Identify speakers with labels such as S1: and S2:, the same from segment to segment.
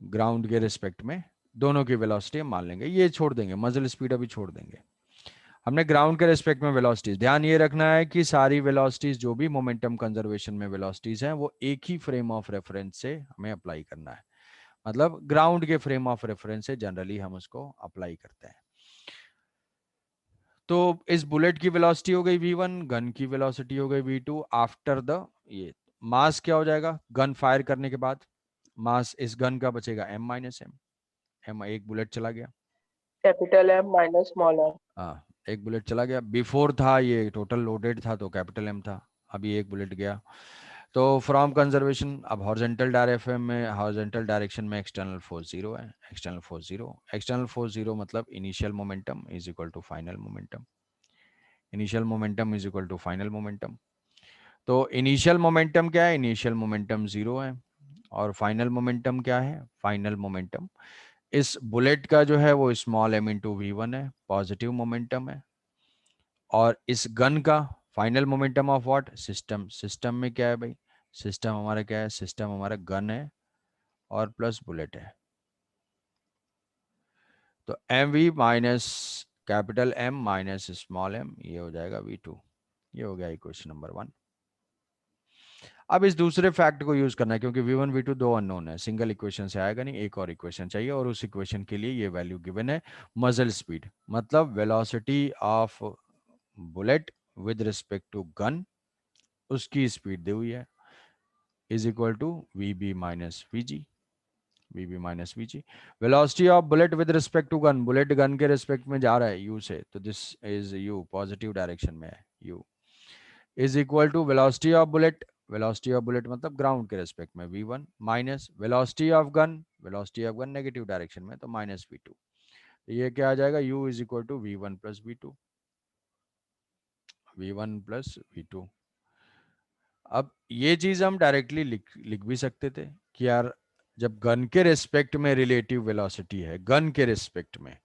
S1: Ground के respect में दोनों की वेलोसिटी हम मान लेंगे, ये छोड़ देंगे, मजल स्पीड अभी छोड़ देंगे। हमने ग्राउंड के रिस्पेक्ट में वेलोसिटीज, ध्यान ये रखना है कि सारी वेलोसिटीज जो भी मोमेंटम कंजर्वेशन में वेलोसिटीज हैं वो एक ही फ्रेम ऑफ रेफरेंस से हमें अप्लाई करना है, मतलब ग्राउंड के फ्रेम ऑफ रेफरेंस से जनरली हम उसको अप्लाई करते हैं। तो इस बुलेट की वेलोसिटी हो गई v1, गन की वेलोसिटी हो गई v2 आफ्टर द ये मास क्या हो जाएगा गन फायर करने के बाद, मास इस गन का बचेगा m माइनस एम, एम एक बुलेट चला गया,
S2: capital M minus small M.
S1: हाँ एक बुलेट चला गया, बिफोर था ये टोटल लोडेड था तो कैपिटल एम था, अभी एक बुलेट गया। तो फ्रॉम कंजर्वेशन अब हॉरिजॉन्टल डायरेक्शन में, हॉरिजॉन्टल डायरेक्शन में एक्सटर्नल फोर्स जीरो है, external force zero, external force zero मतलब initial momentum is equal to final momentum, initial momentum is equal to final momentum. तो इनिशियल मोमेंटम क्या है, initial momentum zero है, और final momentum क्या है, फाइनल मोमेंटम इस बुलेट का जो है वो small M into V one है, पॉजिटिव मोमेंटम है, और इस गन का final momentum of what system, system में क्या है भाई, सिस्टम हमारा क्या है, सिस्टम हमारा गन है और प्लस बुलेट है। तो M V minus capital M minus small M, ये हो जाएगा वी टू, ये हो गया इक्वेशन नंबर 1। अब इस दूसरे फैक्ट को यूज करना है क्योंकि v1 v2 दो अननोन है, सिंगल इक्वेशन से आएगा नहीं, एक और इक्वेशन चाहिए, और उस इक्वेशन के लिए ये वैल्यू गिवन है मजल स्पीड, मतलब velocity of bullet with respect to gun, उसकी स्पीड दी हुई है, is equal to V B minus V G, V B minus V G. Velocity of bullet with respect to gun, bullet gun के respect में जा रहा है U से, तो this is U, positive direction में है U, is equal to velocity of bullet, velocity of bullet मतलब ग्राउंड के रेस्पेक्ट में v1 minus velocity of gun, velocity of gun negative direction में तो माइनस v2, तो ये क्या आ जाएगा u is equal to v1 plus v2, v1 plus v2। अब ये चीज हम डायरेक्टली लिख भी सकते थे कि यार जब गन के रेस्पेक्ट में रिलेटिव वेलोसिटी है, गन के रेस्पेक्ट में,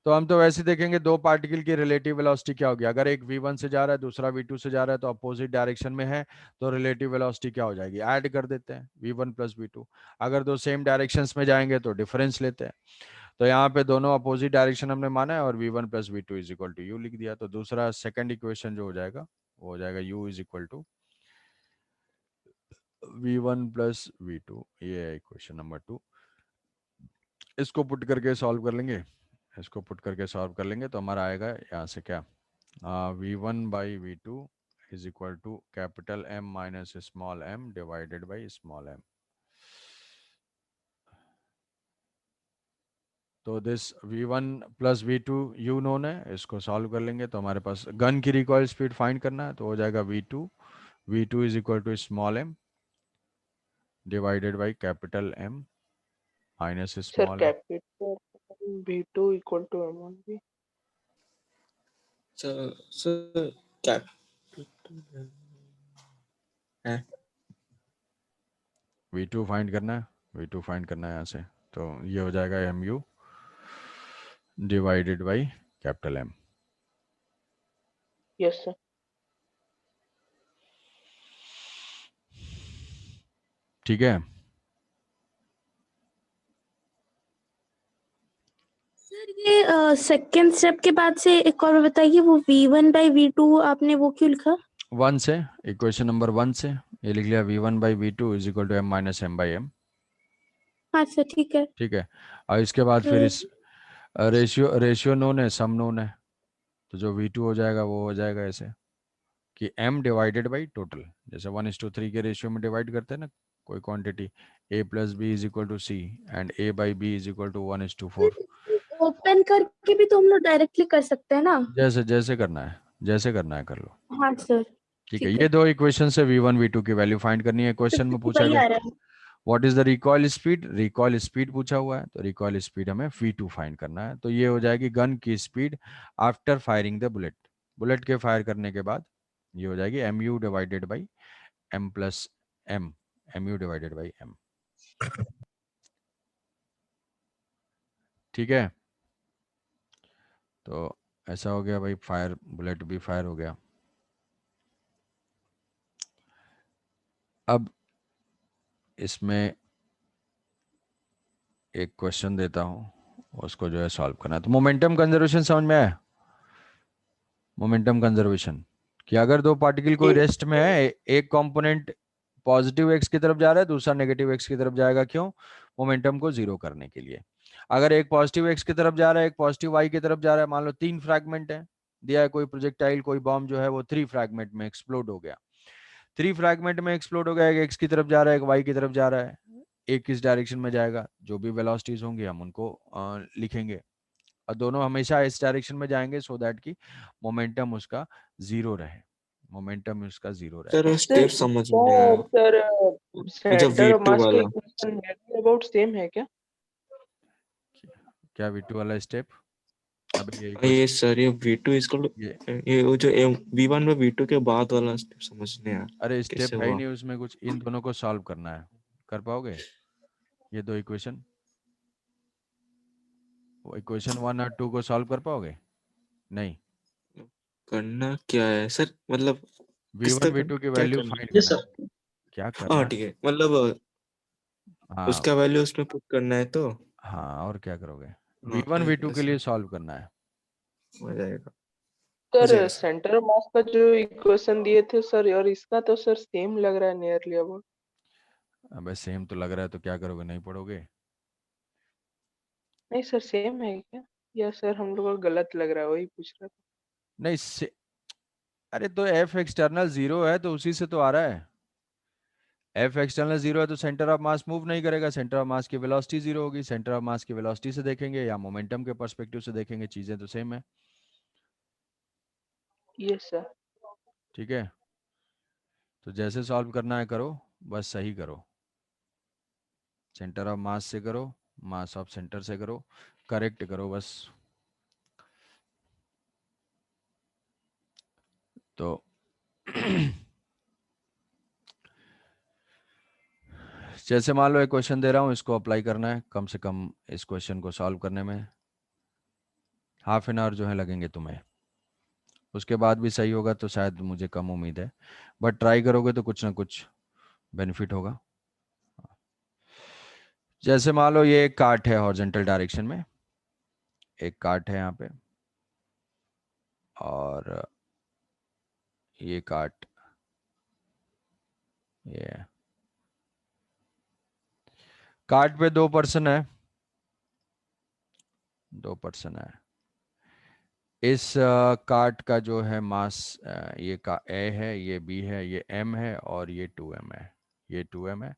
S1: तो हम तो वैसे देखेंगे दो पार्टिकल की रिलेटिव वेलोसिटी क्या होगी, अगर एक v1 से जा रहा है दूसरा v2 से जा रहा है तो अपोजिट डायरेक्शन में है, तो रिलेटिव वेलोसिटी क्या हो जाएगी, ऐड कर देते हैं v1 प्लस v2, अगर दो सेम डायरेक्शंस में जाएंगे तो डिफरेंस लेते हैं, तो यहाँ पे दोनों अपोजिट डायरेक्शन हमने माना है और v1 plus v2 is equal to U लिख दिया, तो दूसरा सेकंड इक्वेशन जो हो जाएगा वो हो जाएगा u is equal to v1 plus v2, ये है इक्वेशन नंबर 2। इसको पुट करके सॉल्व कर लेंगे, इसको पुट करके सॉल्व कर लेंगे तो हमारा आएगा यहाँ से क्या, v1 by v2 is equal to capital M minus small m divided by small m। तो this v1 plus v2 U known है, इसको सॉल्व कर लेंगे तो हमारे पास गन की रिकॉइल स्पीड फाइंड करना है, तो हो जाएगा v2 is equal to small m divided by capital M minus
S2: sir
S1: small m।
S2: Capital v2 equal to m1v।
S3: Sir capital है
S1: v2 फाइंड करना है, v2 फाइंड करना है यहाँ से, तो ये हो जाएगा mu divided by capital M।
S2: Yes sir.
S1: ठीक है,
S4: सर ये सेकंड स्टेप के बाद से एक और बताइए, वो v1 बाई v2 आपने वो क्यों लिखा?
S1: 1 से, इक्वेशन नंबर 1 से ये लिख लिया v1 by v2 is equal to m minus m by m।
S4: हाँ सर ठीक है।
S1: ठीक है, और इसके बाद फिर इस रेशियो, रेशियो नोन है, सम नोन है, तो जो v2 हो जाएगा वो हो जाएगा ऐसे कि m डिवाइडेड बाई टोटल, जैसे 1:3 के रेशियो में डिवाइड करते हैं ना कोई quantity, a plus B is equal to C and a by B is equal to 1:4,
S4: open करके भी तो हम लोग डायरेक्टली कर सकते हैं ना?
S1: जैसे जैसे करना है, जैसे करना है कर लो।
S4: हाँ सर
S1: ठीक है,
S4: ठीक
S1: ये
S4: है।
S1: दो इक्वेशन से v1 v2 की वैल्यू फाइंड करनी है, क्वेश्चन में पूछा
S4: वही
S1: गया
S4: आ रहा है।
S1: What is the recoil speed, recoil speed पूछा हुआ है, तो रिकॉइल स्पीड हमें v2 फाइंड करना है, तो ये हो जाएगी गन की speed after firing the bullet, bullet के फायर करने के बाद ये हो जाएगी mu divided by m plus m, mu divided by m। ठीक है, तो ऐसा हो गया भाई, फायर बुलेट भी फायर हो गया। अब इसमें एक क्वेश्चन देता हूँ, उसको जो है सॉल्व करना है। तो मोमेंटम कंजर्वेशन समझ में आया? मोमेंटम कंजर्वेशन कि अगर दो पार्टिकल कोई रेस्ट में है, एक कंपोनेंट पॉजिटिव एक्स की तरफ जा रहा है, दूसरा नेगेटिव एक्स की तरफ जाएगा। क्यों? मोमेंटम को जीरो करने के लिए। अगर एक पॉजिटिव एक्स की तरफ जा रहा है, एक पॉजिटिव वाई की तरफ जा रहा है, मान लो 3 फ्रैगमेंट है दिया है, कोई प्रोजेक्टाइल कोई बॉम्ब जो है वो 3 फ्रैगमेंट में एक्सप्लोड हो गया। 3 फ्रैगमेंट में एक्सप्लोड हो गया, एक एक्स की तरफ जा रहा है, एक वाई की तरफ जा रहा है। एक किस डायरेक्शन में जाएगा, जो भी वेलोसिटीज होंगी हम उनको लिखेंगे, और दोनों हमेशा इस डायरेक्शन में जाएंगे सो दैट कि मोमेंटम उसका जीरो रहे। मोमेंटम उसका जीरो रहे।
S3: सर स्टेप समझ में नहीं आया।
S2: सर
S3: जब
S2: सेंटर ऑफ
S3: V2
S2: मास का
S3: वाला,
S2: इक्वेशन अबाउट सेम है क्या?
S1: क्या V2 वाला स्टेप? अब ये
S3: ये
S1: क्वेश्चन,
S3: सर ये V2 इसको,
S1: ये
S3: ये वो जो V1 में V2 के बाद वाला स्टेप समझ नहीं आया
S1: अरे
S3: कैसे
S1: स्टेप है ही
S3: हुआ।
S1: नहीं उसमें कुछ, इन दोनों को सॉल्व करना है। कर पाओगे ये दो इक्वेशन? इक्वेशन 1 और 2 को सॉल्व कर पाओगे? नहीं।
S3: करना क्या है सर, मतलब
S1: V1
S3: किसका
S1: V2 की
S3: क्या
S1: वैल्यू
S3: करना
S1: फाइंड
S3: है
S1: करना
S3: सर?
S1: है। क्या
S3: हाँ
S1: करना
S3: ठीक
S1: है?
S3: है, मतलब
S1: हाँ
S3: उसका वैल्यू उसमें पुट करना है तो
S1: हाँ, और क्या करोगे?
S3: हाँ
S1: V1 V2 के
S3: ऐसा
S1: लिए सॉल्व करना है।
S3: हो जाएगा, हो
S2: सर
S3: जाएगा सर।
S2: सेंटर ऑफ मास का जो इक्वेशन दिए थे सर, और इसका तो सर सेम लग रहा है नियरली अबाउट।
S1: अबे सेम तो लग रहा है तो क्या करोगे, नहीं पढ़ोगे?
S2: नहीं सर, सेम है क्या? या सर हम लोग को गलत लग रहा है, वही पूछ रहा था।
S1: नहीं अरे तो एफ एक्सटर्नल जीरो है तो उसी से तो आ रहा है। एफ एक्सटर्नल जीरो है तो सेंटर ऑफ मास मूव नहीं करेगा, सेंटर ऑफ मास की वेलोसिटी जीरो होगी। सेंटर ऑफ मास की वेलोसिटी से देखेंगे या मोमेंटम के पर्सपेक्टिव से देखेंगे, चीजें तो सेम है।
S2: Yes sir.
S1: ठीक है, तो जैसे सॉल्व करना है करो, बस सही करो। सेंटर ऑफ मास से करो, मास ऑफ सेंटर से करो, करेक्ट करो बस। तो जैसे मान लो एक क्वेश्चन दे रहा हूँ, इसको अप्लाई करना है। कम से कम इस क्वेश्चन को सॉल्व करने में हाफ एन आवर जो है लगेंगे तुम्हें। उसके बाद भी सही होगा तो शायद, मुझे कम उम्मीद है, बट ट्राई करोगे तो कुछ ना कुछ बेनिफिट होगा। जैसे मान लो ये एक काट है हॉरिजॉन्टल डायरेक्शन में, एक काट है यहाँ पे, और ये काट ये है। काट पे 2 पर्सन है, 2 पर्सन है। इस काट का जो है मास, ये का ए है, ये बी है, ये एम है, और ये 2m है, ये 2m है।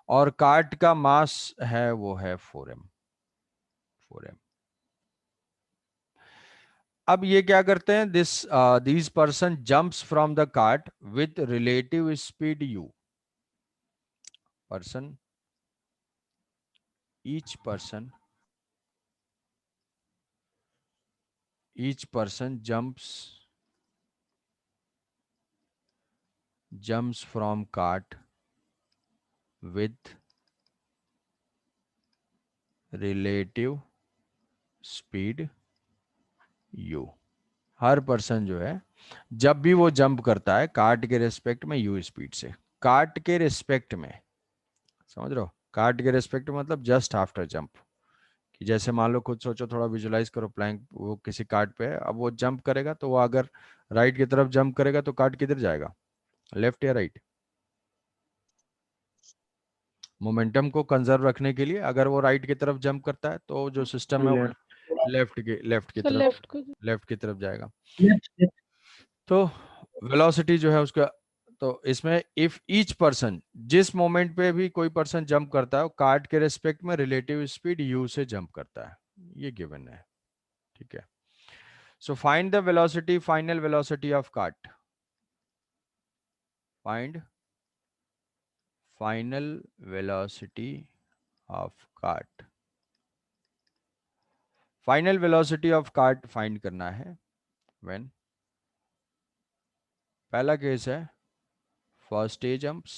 S1: और काट का मास है वो है 4m, 4m। अब ये क्या करते हैं, these person jumps from the cart with relative speed u। Person, each person jumps from cart with relative speed u। Her person जो है जब भी वो जंप करता है कार्ट के रेस्पेक्ट में u स्पीड से, कार्ट के रेस्पेक्ट में, समझ रहे हो? कार्ट के रेस्पेक्ट में मतलब जस्ट आफ्टर जंप। कि जैसे मान लो, खुद सोचो, थोड़ा विजुलाइज करो, प्लैंक वो किसी कार्ट पे है, अब वो जंप करेगा तो वो अगर राइट की तरफ जंप करेगा तो कार्ट किधर जाएगा, लेफ्ट या राइट? मोमेंटम को कंजर्व रखने के लिए अगर वो राइट की तरफ जंप करता है तो जो सिस्टम है वो
S2: सर लेफ्ट को।
S1: लेफ्ट की तरफ जाएगा। तो वेलोसिटी जो है उसका, तो इसमें इफ ईच पर्सन, जिस मोमेंट पे भी कोई पर्सन जंप करता है वो कार्ट के रेस्पेक्ट में रिलेटिव स्पीड u से जंप करता है, ये गिवन है। ठीक है, so find the velocity, final velocity of cart. Find final velocity of cart. Final velocity of cart find करना है व्हेन, पहला केस है फर्स्ट ए जंप्स,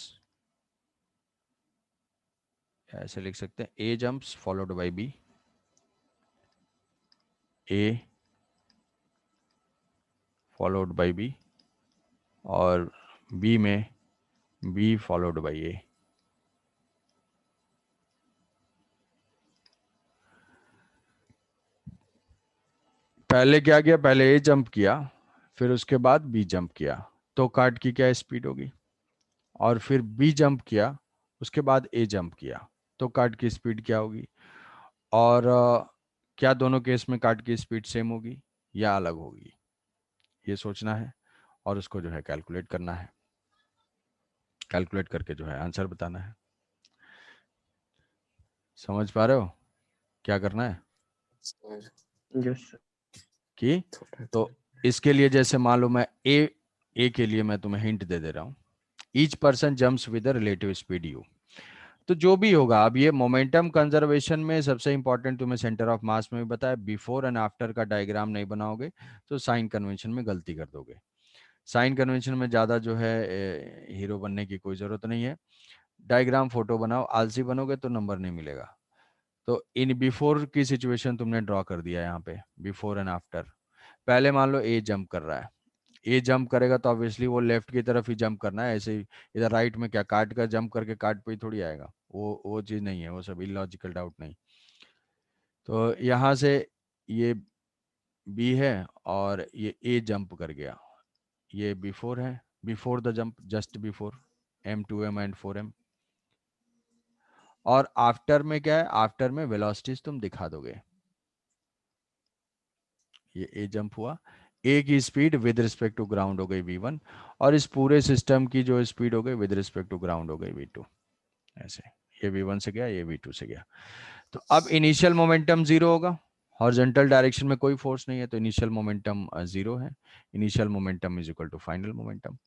S1: ऐसे लिख सकते हैं, A jumps followed by B, A followed by B, और B में बी फॉलोड बाय ए। पहले क्या किया, पहले ए जंप किया, फिर उसके बाद बी जंप किया, तो कार्ट की क्या स्पीड होगी, और फिर बी जंप किया, उसके बाद ए जंप किया, तो कार्ट की स्पीड क्या होगी, और क्या दोनों केस में कार्ट की स्पीड सेम होगी या अलग होगी, ये सोचना है और उसको जो है कैलकुलेट करना है, कैलकुलेट करके जो है आंसर बताना है। समझ पा रहे हो क्या करना है
S3: सर
S2: यस सर।
S1: कि,
S3: थोड़ा
S1: तो इसके लिए जैसे मान लो मैं ए के लिए मैं तुम्हें हिंट दे रहा हूँ, each person jumps with relative speed U, तो जो भी होगा, अब ये मोमेंटम कंजर्वेशन में सबसे इंपॉर्टेंट तुम्हें सेंटर ऑफ मास में भी बताया, बिफोर एंड आफ्टर का डायग्राम नहीं बनाओगे तो साइन कन्वेंशन में गलती कर दोगे। साइन कन्वेंशन में ज़्यादा जो है हीरो बनने की कोई ज़रूरत नहीं है, डायग्राम फोटो बनाओ, आलसी बनोगे तो नंबर नहीं मिलेगा। तो इन बिफोर की सिचुएशन तुमने ड्रॉ कर दिया यहाँ पे, बिफोर एंड आफ्टर। पहले मान लो ए जंप कर रहा है, ए जंप करेगा तो ऑब्वियसली वो लेफ्ट की तरफ ही जंप करना है, ऐसे ही इधर राइट में क्या काट का जंप करके काट पे ही थोड़ी आएगा, वो चीज़ नहीं है, वो सब इलॉजिकल डाउट नहीं। तो यहाँ से ये बी है और ये ए जंप कर गया, ये बिफोर है, before the jump, just before M2M and 4M। और आफ्टर में क्या है, आफ्टर में वेलोसिटीज तुम दिखा दोगे, ये ए जंप हुआ, ए की speed with respect to ground हो गई v1, और इस पूरे सिस्टम की जो स्पीड हो गई विद रिस्पेक्ट टू ग्राउंड हो गई v2, ऐसे ये v1 से गया, ये v2 से गया। तो अब इनिशियल मोमेंटम जीरो होगा, हॉरिजॉन्टल डायरेक्शन में कोई फोर्स नहीं है, तो इनिशियल मोमेंटम जीरो है, initial momentum is equal to final momentum,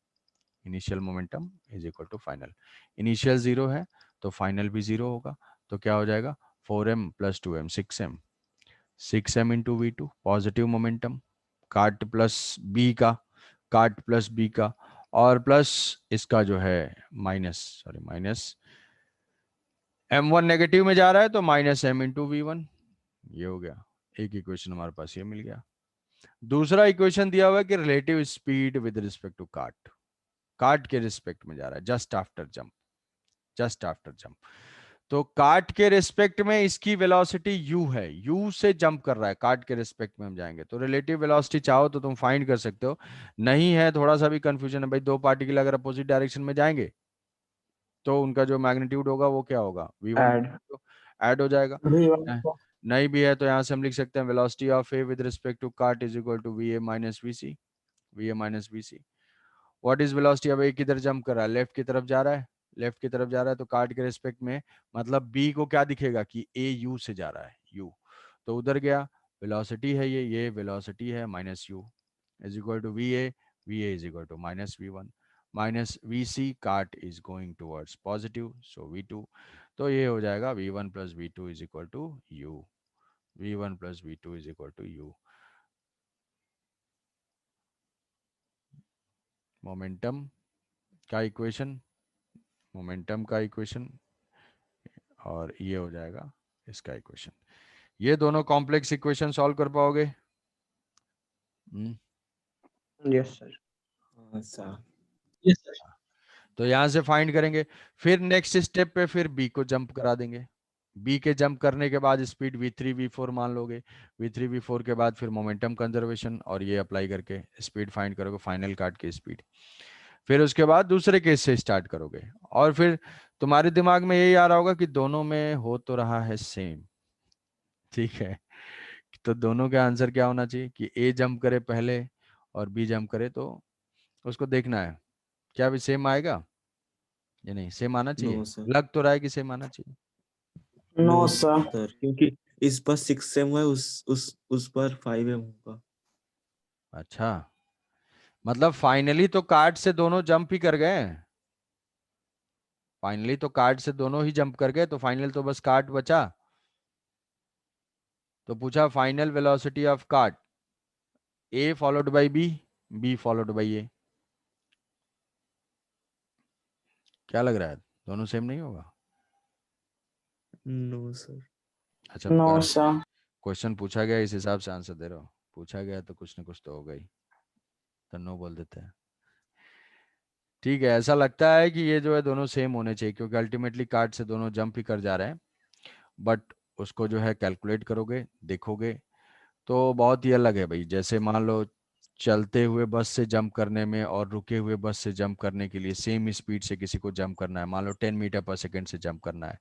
S1: initial momentum is equal to final, initial zero है तो फाइनल भी जीरो होगा, तो क्या हो जाएगा 4m plus 2m 6m, 6m into V2 positive momentum, cart plus B का, कार्ट प्लस बी का, और प्लस इसका जो है माइनस m1 नेगेटिव में जा रहा है तो माइनस m इंटू V1, ये हो गया, एक इक्वेशन हमारे पास ये मिल गया। दूसरा इक्वेशन दिया हुआ है कि relative speed with respect to cart, cart के रिस्पेक्ट में जा रहा है just after jump, just after jump, तो कार्ट के रिस्पेक्ट में इसकी वेलोसिटी u है, u से जंप कर रहा है, कार्ट के रिस्पेक्ट में हम जाएंगे तो रिलेटिव वेलोसिटी चाहो तो तुम फाइंड कर सकते हो, नहीं है थोड़ा सा भी कंफ्यूजन है भाई, दो पार्टिकल अगर अपोजिट डायरेक्शन में जाएंगे तो उनका जो मैग्नीट्यूड होगा वो क्या होगा, v1
S2: ऐड
S1: ऐड हो जाएगा।
S2: V1
S1: नहीं भी है तो यहाँ से हम लिख सकते हैं velocity of A with respect to cart is equal to va minus vc, va minus vc। What is velocity, अब ए किधर जंप कर रहा है, लेफ्ट की तरफ जा रहा है, लेफ्ट की तरफ जा रहा है तो कार्ट के रिस्पेक्ट में मतलब बी को क्या दिखेगा कि ए यू से जा रहा है, यू, तो उधर गया, वेलोसिटी है ये वेलोसिटी है minus U is equal to V A is equal to minus v1 minus V cart is going towards positive so v2, तो ये हो जाएगा v1 plus v2 is equal to U, v1 plus v2 is equal to U. Momentum का equation, momentum का equation, और ये हो जाएगा इसका इक्वेशन। ये दोनों कॉम्प्लेक्स इक्वेशन सॉल्व कर पाओगे?
S2: Yes sir.
S3: हाँ सर
S2: यस सर।
S1: तो यहां से फाइंड करेंगे, फिर नेक्स्ट स्टेप पे फिर बी को जंप करा देंगे, बी के जंप करने के बाद स्पीड v3 v4 मान लोगे, v3 v4 के बाद फिर मोमेंटम कंजर्वेशन और ये अप्लाई करके स्पीड फाइंड करोगे, फाइनल कार्ड की स्पीड, फिर उसके बाद दूसरे केस से स्टार्ट करोगे, और फिर तुम्हारे दिमाग में यही आ रहा होगा कि दोनों में हो तो रहा है सेम, ठीक है, तो दोनों का आंसर क्या होना चाहिए कि ए जंप करे पहले और बी जंप करे, तो उसको देखना है क्या भी सेम आएगा या नहीं, सेम आना चाहिए,
S3: नो सर,
S1: लग तो रहा है कि सेम आना चाहिए।
S2: No
S3: no
S2: sir.
S3: सर, क्योंकि इस पर 6m है, उस पर 5m होगा।
S1: अच्छा, मतलब फाइनली तो कार्ड से दोनों जंप ही कर गए, फाइनली तो कार्ड से दोनों ही जंप कर गए, तो फाइनल तो बस कार्ड बचा, तो पूछा final velocity of card, A followed by B, B followed by A, क्या लग रहा है दोनों सेम नहीं होगा?
S3: No sir.
S1: अच्छा
S2: नो
S1: तो
S2: सर।
S1: क्वेश्चन पूछा गया इस हिसाब से आंसर दे रहे हो, पूछा गया तो कुछ ना कुछ तो होगा ही, तो नो बोल देते हैं। ठीक है, ऐसा लगता है कि ये जो है दोनों सेम होने चाहिए, क्योंकि अल्टीमेटली कार्ड से दोनों जंप ही कर जा रहे हैं, बट उसको जो है कैलकुलेट करोगे, देखोगे, तो बहुत ही अलग है भाई। जैसे मान लो चलते हुए बस से जंप करने में और रुके हुए बस से जंप करने के लिए सेम स्पीड से किसी को जंप करना है, मान लो 10 मीटर पर सेकेंड से जंप करना है,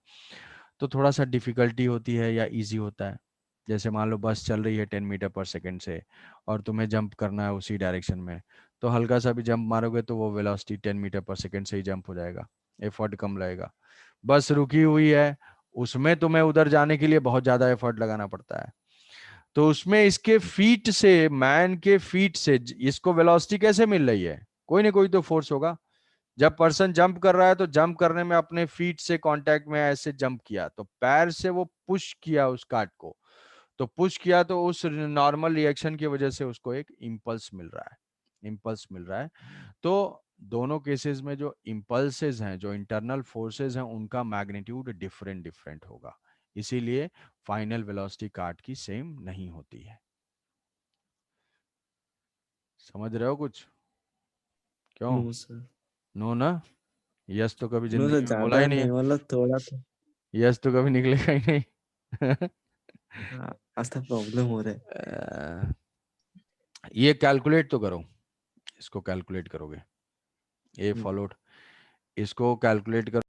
S1: तो थोड़ा सा डिफिकल्टी होती है या इजी होता है। जैसे मान लो बस चल रही है 10 मीटर पर सेकेंड से और तुम्हें जंप करना है उसी डायरेक्शन में, तो हल्का सा भी जंप मारोगे तो वो वेलोसिटी 10 मीटर पर सेकेंड से ही जंप हो जाएगा, एफर्ट कम लगेगा। बस रुकी हुई है, उसमें तुम्हें उधर जाने के लिए बहुत ज्यादा एफर्ट लगाना पड़ता है। तो उसमें इसके फीट से, मैन के फीट से इसको वेलोसिटी कैसे मिल रही है? कोई ना कोई तो फोर्स होगा। जब पर्सन जंप कर रहा है तो जंप करने में अपने फीट से कांटेक्ट में ऐसे जंप किया, तो पैर से वो पुश किया उस कार्ट को, तो पुश किया तो उस नॉर्मल रिएक्शन की वजह से उसको एक इम्पल्स मिल रहा है, इम्पल्स मिल रहा है। तो दोनों केसेस में जो इम्पल्सेस हैं, जो इंटरनल फोर्सेस हैं, उनका मैग्नीट्यूड डिफरेंट डिफरेंट होगा, इसीलिए फाइनल वेलोसिटी कार्ट की सेम नहीं होती है। समझ रहे हो कुछ? क्यों?
S3: No sir.
S1: नो ना? यस तो कभी
S3: नो सर,
S1: जिंदगी में बोला
S3: ज्यादा
S1: ही नहीं
S3: नहीं,
S1: है।
S3: मतलब थोड़ा तो।
S1: यस तो कभी निकलेगा ही नहीं।
S3: हाँ, ऐसा प्रॉब्लम हो रहा है।
S1: ये कैलकुलेट तो करो, इसको कैलकुलेट करोगे, ए फॉलोड, इसको कैलकुलेट करो।